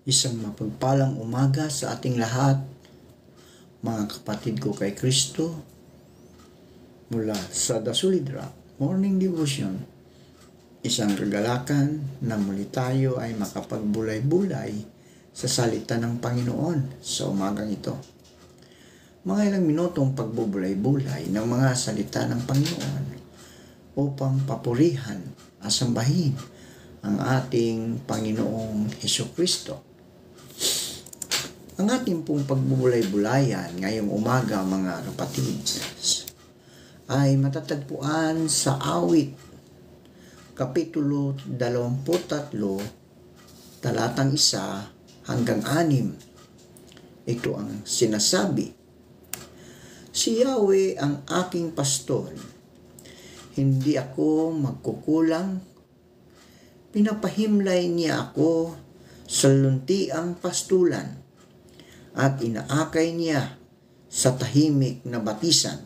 Isang mapagpalang umaga sa ating lahat, mga kapatid ko kay Kristo, mula sa The Solid Rock Morning Devotion. Isang kagalakan na muli tayo ay makapagbulay-bulay sa salita ng Panginoon sa umagang ito. Mga ilang minutong pagbubulay-bulay ng mga salita ng Panginoon upang papurihan at sambahin ang ating Panginoong Hesukristo. Ang ating pong pagbubulay-bulayan ngayong umaga, mga kapatid, ay matatagpuan sa Awit, Kapitulo 23, talatang 1 hanggang 6. Ito ang sinasabi: Si Yahweh ang aking pastor, hindi ako magkukulang. Pinapahimlay niya ako sa luntiang pastulan at inaakay niya sa tahimik na batisan.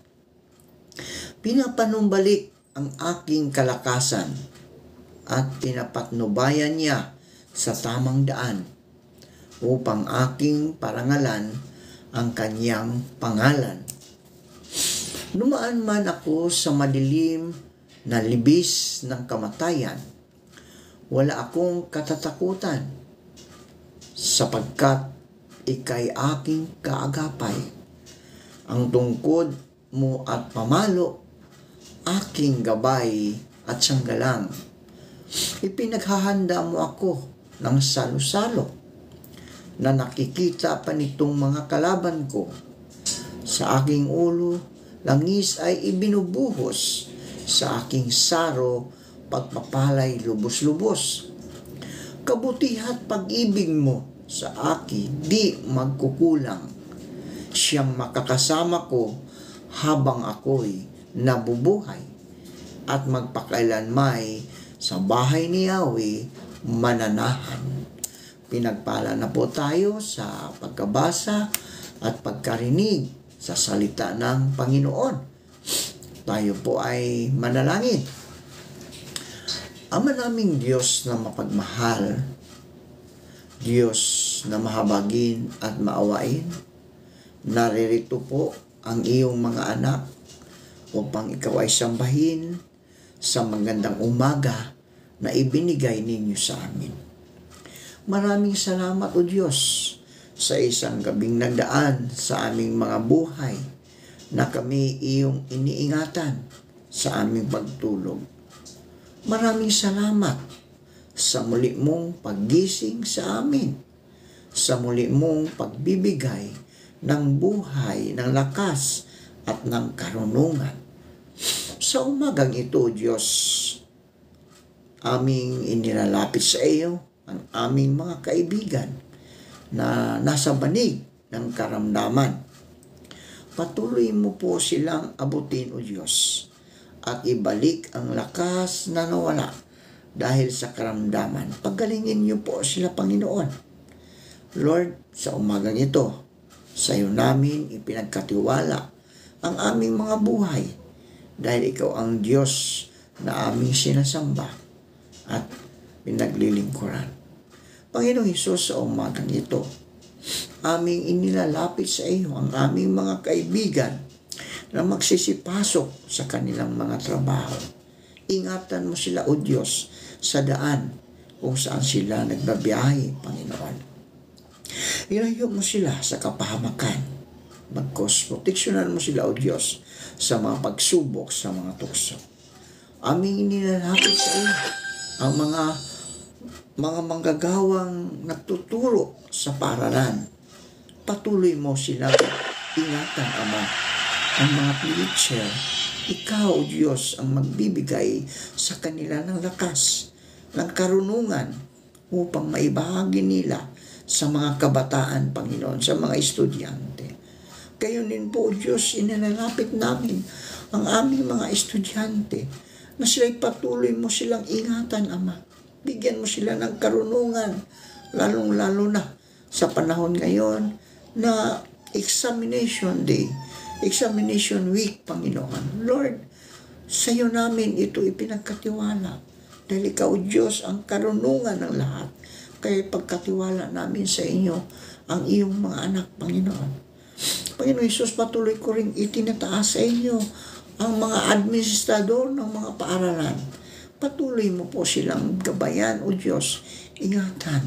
Pinapanumbalik ang aking kalakasan at pinapatnubayan niya sa tamang daan upang aking parangalan ang kanyang pangalan. Dumaan man ako sa madilim na libis ng kamatayan, wala akong katatakutan sapagkat ika'y aking kaagapay. Ang tungkod mo at pamalo, aking gabay at sanggalang. Ipinaghahanda mo ako ng salo-salo na nakikita pa nitong mga kalaban ko. Sa aking ulo, langis ay ibinubuhos, sa aking saro, pagpapalay lubos-lubos. Kabutihat pag-ibig mo sa akin di magkukulang. Siyang makakasama ko habang ako'y nabubuhay, at magpakailanmay sa bahay ni Yahweh mananahan. Pinagpala na po tayo sa pagkabasa at pagkarinig sa salita ng Panginoon. Tayo po ay manalangin. Ama naming Diyos na mapagmahal, Diyos na mahabagin at maawain, naririto po ang iyong mga anak upang ikaw ay sambahin sa magandang umaga na ibinigay ninyo sa amin. Maraming salamat, O Diyos, sa isang gabing nagdaan sa aming mga buhay na kami iyong iniingatan sa aming pagtulog. Maraming salamat sa muli mong paggising sa amin, sa muli mong pagbibigay ng buhay, ng lakas at ng karunungan. Sa umagang ito, Diyos, aming inilalapit sa iyo ang aming mga kaibigan na nasa banig ng karamdaman. Patuloy mo po silang abutin, O Diyos, at ibalik ang lakas na nawala dahil sa karamdaman. Pagalingin niyo po sila, Panginoon. Lord, sa umagang ito, sa iyo namin ipinagkatiwala ang aming mga buhay dahil ikaw ang Diyos na aming sinasamba at pinaglilingkuran. Panginoong Hesus, sa umagang ito, aming inilalapit sa iyo ang aming mga kaibigan na magsisipasok sa kanilang mga trabaho. Ingatan mo sila, O Diyos, sa daan kung saan sila nagbabiyahe, Panginoon. Ilayo mo sila sa kapahamakan. Bagkos, proteksyonan mo sila, O Diyos, sa mga pagsubok, sa mga tukso. Aming inilalapit sa iyo ang mga manggagawang nagtuturo sa paaralan. Patuloy mo silang ingatan, Ama. Ang mga preacher, ikaw, O Diyos, ang magbibigay sa kanila ng lakas, ng karunungan upang maibahagi nila sa mga kabataan, Panginoon, sa mga estudyante. Kayo din po, O Diyos, inilalapit namin ang aming mga estudyante na sila'y patuloy mo silang ingatan, Ama. Bigyan mo sila ng karunungan, lalong-lalo na sa panahon ngayon na examination day, examination week, Panginoon. Lord, sa iyo namin ito ipinagkatiwala dahil ikaw, Diyos, ang karunungan ng lahat. Kaya pagkatiwala namin sa inyo ang iyong mga anak, Panginoon. Panginoon Hesus, patuloy ko rin itinataas sa inyo ang mga administrador ng mga paaralan. Patuloy mo po silang gabayan, O Diyos, ingatan,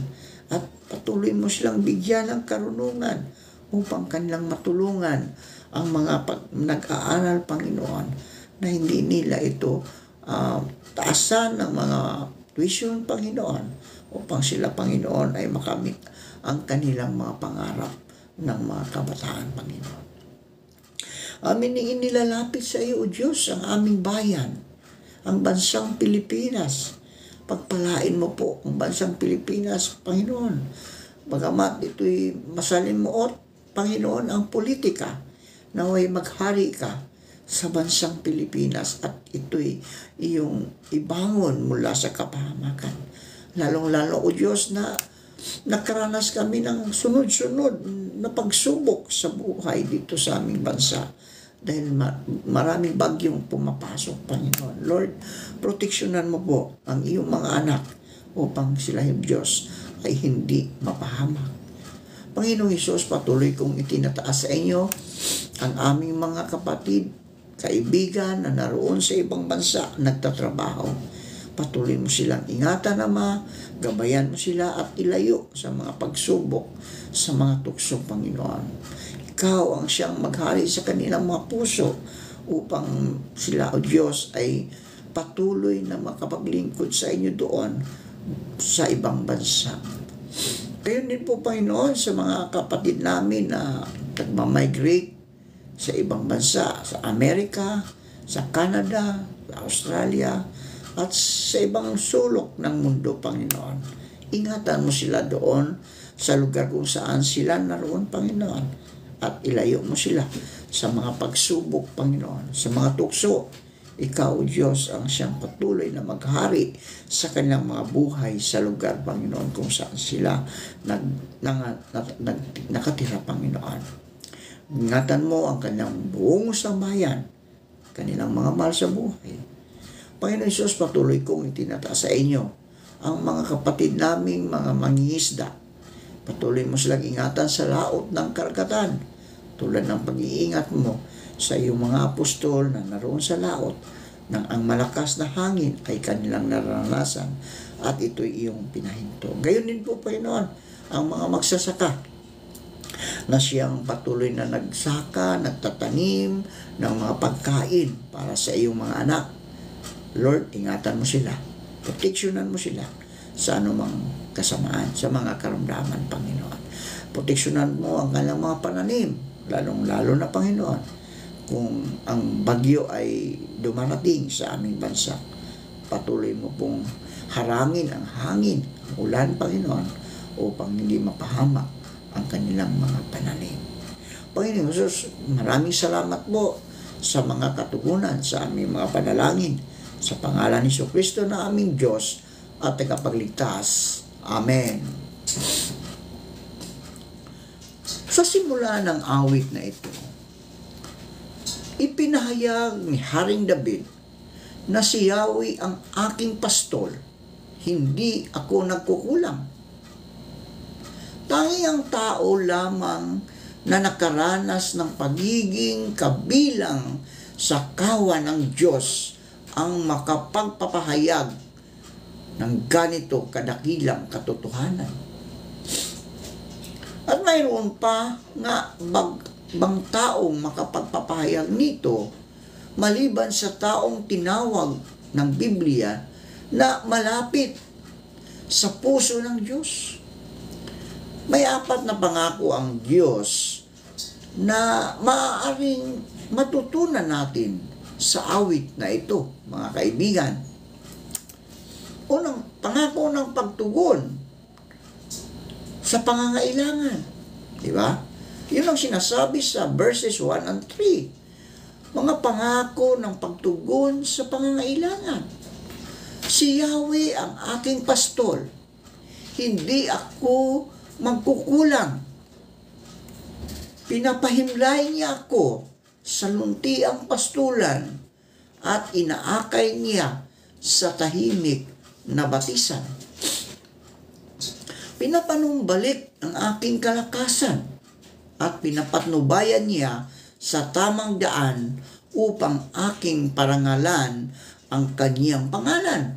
at patuloy mo silang bigyan ng karunungan upang kanilang matulungan ang mga nag-aaral, Panginoon, na hindi nila ito taasan ng mga tuition, Panginoon, upang sila, Panginoon, ay makamit ang kanilang mga pangarap ng mga kabataan, Panginoon. Amin inilalapit sa iyo, O Diyos, ang aming bayan, ang bansang Pilipinas. Pagpalain mo po ang bansang Pilipinas, Panginoon. Bagamat ito'y masalimuot, Panginoon, ang politika, naway maghari ka sa bansang Pilipinas at ito'y iyong ibangon mula sa kapahamakan. Lalong-lalo, O Diyos, na nakaranas kami ng sunod-sunod na pagsubok sa buhay dito sa aming bansa dahil maraming bagyong pumapasok, Panginoon. Lord, proteksyonan mo po ang iyong mga anak upang sila, Diyos, ay hindi mapahamak. Panginoong Hesus, patuloy kong itinataas sa inyo ang aming mga kapatid, kaibigan na naroon sa ibang bansa, nagtatrabaho. Patuloy mo silang ingatan, Ama, gabayan mo sila at ilayo sa mga pagsubok, sa mga tukso, Panginoon. Ikaw ang siyang maghari sa kanilang mga puso upang sila, O Diyos, ay patuloy na makapaglingkod sa inyo doon sa ibang bansa. Gayon din po, Panginoon, sa mga kapatid namin na nagmamigrate sa ibang bansa, sa Amerika, sa Canada, sa Australia, at sa ibang sulok ng mundo, Panginoon. Ingatan mo sila doon sa lugar kung saan sila naroon, Panginoon. At ilayo mo sila sa mga pagsubok, Panginoon, sa mga tukso. Ikaw, Diyos, ang siyang patuloy na maghari sa kanilang mga buhay sa lugar, Panginoon, kung saan sila nakatira, Panginoon. Ingatan mo ang kanilang buong sambayan, kanilang mga mahal sa buhay. Panginoon Hesus, patuloy kong itinataas sa inyo ang mga kapatid naming mga mangingisda. Patuloy mo silang ingatan sa laot ng karagatan, tulad ng pag-iingat mo sa iyong mga apostol na naroon sa laot nang ang malakas na hangin ay kanilang naranasan at ito'y iyong pinahinto. Gayon din po, Panginoon, ang mga magsasaka na siyang patuloy na nagsaka, nagtatanim ng mga pagkain para sa iyong mga anak. Lord, ingatan mo sila, proteksyonan mo sila sa anumang kasamaan, sa mga karamdaman, Panginoon. Proteksyonan mo ang kanilang mga pananim, lalong-lalo na, Panginoon, kung ang bagyo ay dumarating sa aming bansa. Patuloy mo pong harangin ang hangin, ang ulan, Panginoon, upang hindi mapahamak ang kanilang mga pananim. Panginoon Jesus, maraming salamat po sa mga katugunan sa aming mga panalangin. Sa pangalan ni Jesucristo na aming Diyos at tagapagligtas. Amen. Sa simula ng awit na ito, ipinahayag ni Haring David na si Yahweh ang aking pastol, hindi ako nagkukulang. Tanging ang tao lamang na nakaranas ng pagiging kabilang sa kawan ng Diyos ang makapagpapahayag ng ganito kadakilang katotohanan. At mayroon pa nga bang taong makapagpapahayag nito maliban sa taong tinawag ng Biblia na malapit sa puso ng Diyos. May 4 na pangako ang Diyos na maaaring matutunan natin sa awit na ito, mga kaibigan. Unang pangako ng pagtugon sa pangangailangan. Di ba? Yun ang sinasabi sa verses 1 and 3. Mga pangako ng pagtugon sa pangangailangan. Si Yahweh ang aking pastol. Hindi ako magkukulang. Pinapahimlay niya ako sa luntiang pastulan at inaakay niya sa tahimik na batisan. Pinapanumbalik ang aking kalakasan at pinapatnubayan niya sa tamang daan upang aking parangalan ang kanyang pangalan.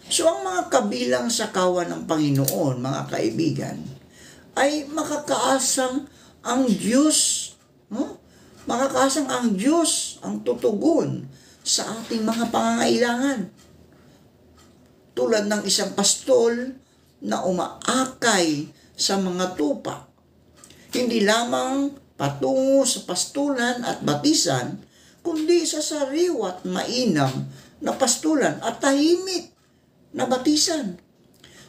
So ang mga kabilang sa kawan ng Panginoon, mga kaibigan, ay makakaasang ang Diyos, makakaasang ang Diyos ang tutugon sa ating mga pangangailangan. Tulad ng isang pastol na umaakay sa mga tupa. Hindi lamang patungo sa pastulan at batisan, kundi sa sariwat mainam na pastulan at tahimik na batisan.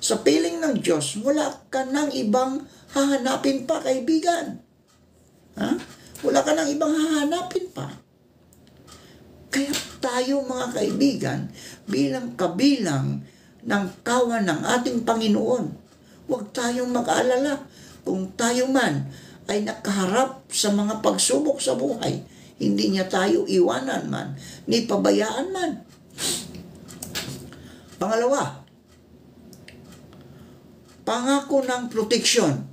Sa piling ng Diyos, wala ka ng ibang hahanapin pa, kaibigan. Wala ka ng ibang hahanapin pa. Kaya tayo, mga kaibigan, bilang kabilang ng kawan ng ating Panginoon, huwag tayong mag-alala kung tayo man ay nakaharap sa mga pagsubok sa buhay. Hindi niya tayo iwanan man, ni pabayaan man. Pangalawa, pangako ng protection.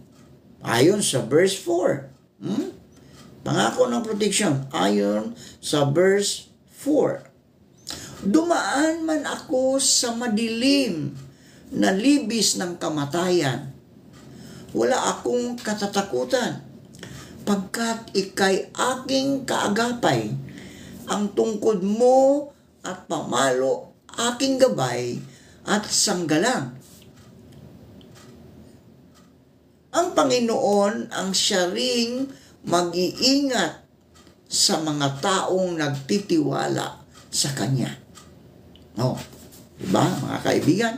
Ayon sa verse 4. Pangako ng protection. Ayon sa verse 4. Dumaan man ako sa madilim na libis ng kamatayan. Wala akong katatakutan, pagkat ika'y aking kaagapay. Ang tungkod mo at pamalo, aking gabay at sanggalang. Ang Panginoon ang siya ring mag-iingat sa mga taong nagtitiwala sa Kanya. Diba, mga kaibigan?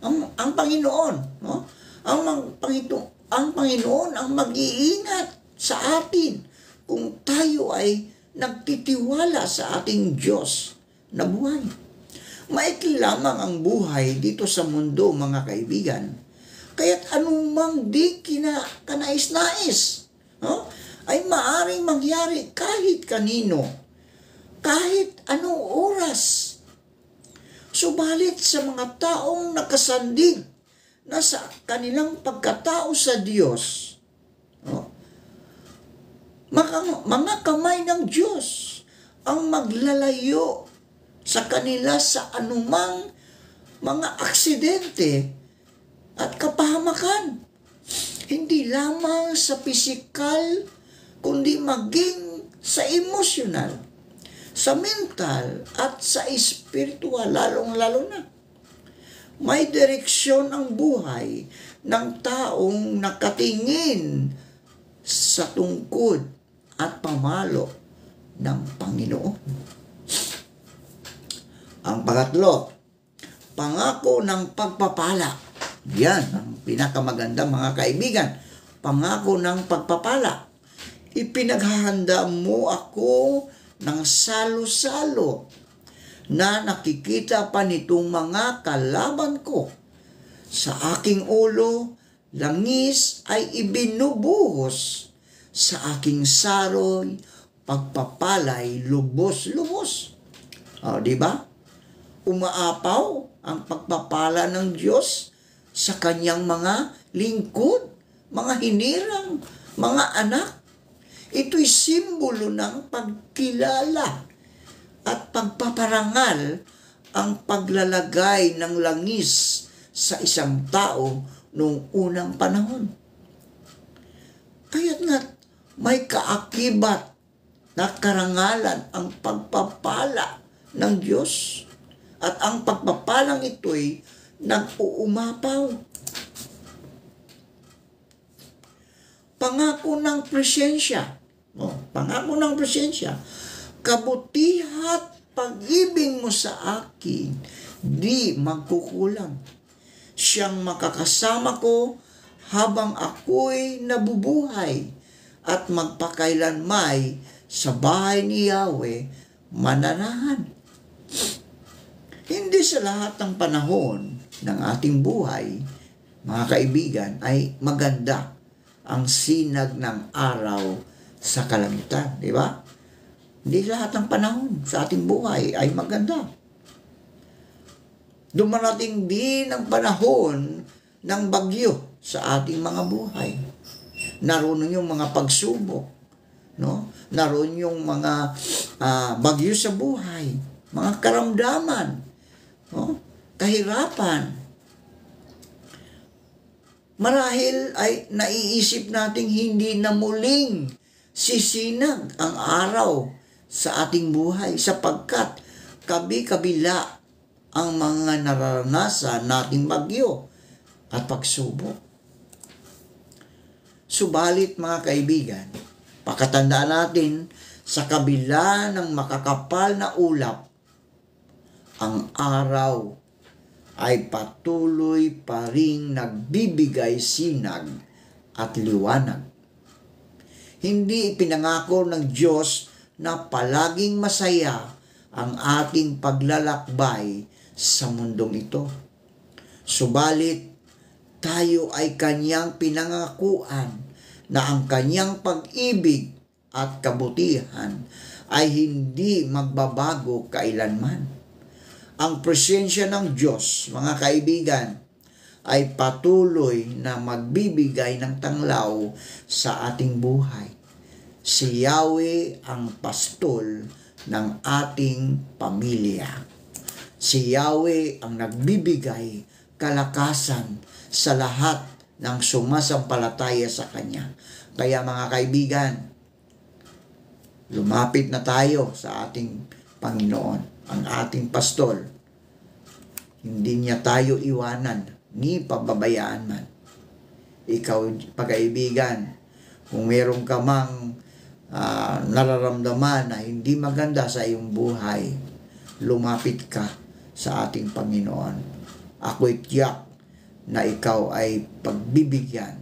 Ang Panginoon, ang Panginoon ang mag-iingat sa atin kung tayo ay nagtitiwala sa ating Diyos na buhay. Maikli lamang ang buhay dito sa mundo, mga kaibigan. Kaya't anumang di kanais-nais, ay maaring mangyari kahit kanino, kahit anong oras. Subalit sa mga taong nakasandig na sa kanilang pagkatao sa Diyos, mga kamay ng Diyos ang maglalayo sa kanila sa anumang mga aksidente at kapahamakan. Hindi lamang sa pisikal, kundi maging sa emosyonal, sa mental at sa espiritual, lalong-lalo na. May direksyon ang buhay ng taong nakatingin sa tungkod at pamalo ng Panginoon. Ang pangatlo, pangako ng pagpapala. Yan ang pinakamaganda, mga kaibigan. Pangako ng pagpapala. Ipinaghahanda mo ako ng salo-salo na nakikita pa nitong mga kalaban ko. Sa aking ulo, langis ay ibinubuhos. Sa aking saroy, pagpapalay lubos-lubos. Diba? Umaapaw ang pagpapala ng Diyos sa kanyang mga lingkod, mga hinirang, mga anak. Ito'y simbolo ng pagkilala at pagpaparangal ang paglalagay ng langis sa isang tao noong unang panahon. Kaya't nga may kaakibat na karangalan ang pagpapala ng Diyos at ang pagpapalang ito'y nag-uumapaw. Pangako ng presensya. Pangako ng presensya. Kabutihat pag-ibig mo sa akin, di magkukulang. Siyang makakasama ko habang ako'y nabubuhay at magpakailanmay sa bahay ni Yahweh mananahan. Hindi sa lahat ng panahon ng ating buhay, mga kaibigan, ay maganda ang sinag ng araw sa kalangitan, di ba? Hindi lahat ng panahon sa ating buhay ay maganda. Dumarating din ang panahon ng bagyo sa ating mga buhay. Naroon yung mga pagsubok, no? Naroon yung mga bagyo sa buhay, mga karamdaman, no? Kahirapan. Marahil ay naiisip nating hindi na muling sisinag ang araw sa ating buhay sapagkat kabi-kabila ang mga nararanasan nating bagyo at pagsubok. Subalit mga kaibigan, pakatandaan natin sa kabila ng makakapal na ulap, ang araw ay patuloy pa ring nagbibigay sinag at liwanag. Hindi ipinangako ng Diyos na palaging masaya ang ating paglalakbay sa mundong ito. Subalit, tayo ay kanyang pinangakuan na ang kanyang pag-ibig at kabutihan ay hindi magbabago kailanman. Ang presensya ng Diyos, mga kaibigan, ay patuloy na magbibigay ng tanglaw sa ating buhay. Si Yahweh ang pastol ng ating pamilya. Si Yahweh ang nagbibigay kalakasan sa lahat ng sumasampalataya sa Kanya. Kaya mga kaibigan, lumapit na tayo sa ating Panginoon, ang ating pastol. Hindi niya tayo iwanan ni pababayaan man. Ikaw, pagkaibigan, kung meron ka mang nararamdaman na hindi maganda sa iyong buhay, lumapit ka sa ating Panginoon. Ako'y tiyak na ikaw ay pagbibigyan.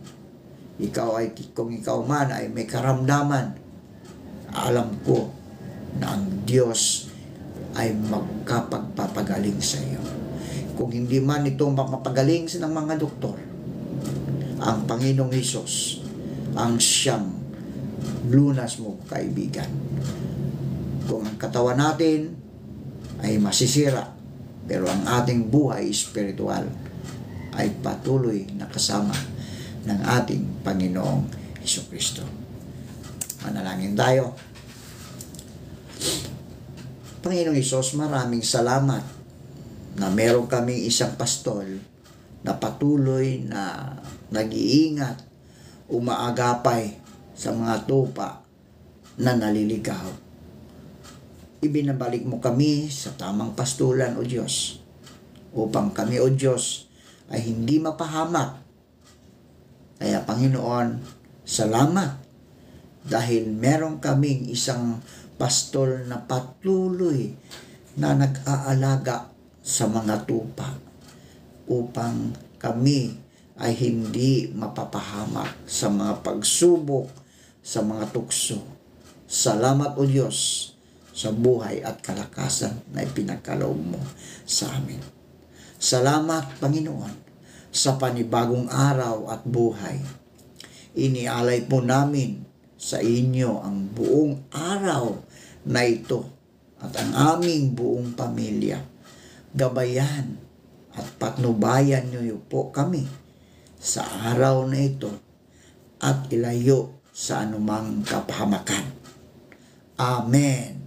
Kung ikaw man ay may karamdaman, alam ko na ang Diyos ay magkapagpapagaling sa iyo. Kung hindi man ito mapapagaling ng mga doktor, ang Panginoong Hesus ang siyang lunas mo, kaibigan. Kung ang katawan natin ay masisira, pero ang ating buhay espiritual ay patuloy na kasama ng ating Panginoong Hesukristo. Manalangin tayo. Panginoong Hesus, maraming salamat na meron kaming isang pastol na patuloy na nag-iingat, umaagapay sa mga tupa na naliligaw. Ibinabalik mo kami sa tamang pastulan, O Diyos, upang kami, O Diyos, ay hindi mapahamak. Kaya Panginoon, salamat dahil meron kaming isang pastol na patuloy na nag-aalaga sa mga tupa upang kami ay hindi mapapahamak sa mga pagsubok, sa mga tukso. Salamat, O Diyos, sa buhay at kalakasan na ipinagkaloob mo sa amin. Salamat, Panginoon, sa panibagong araw at buhay. Inialay po namin sa inyo ang buong araw na ito at ang aming buong pamilya. Gabayan at patnubayan niyo po kami sa araw na ito at ilayo sa anumang kapahamakan. Amen.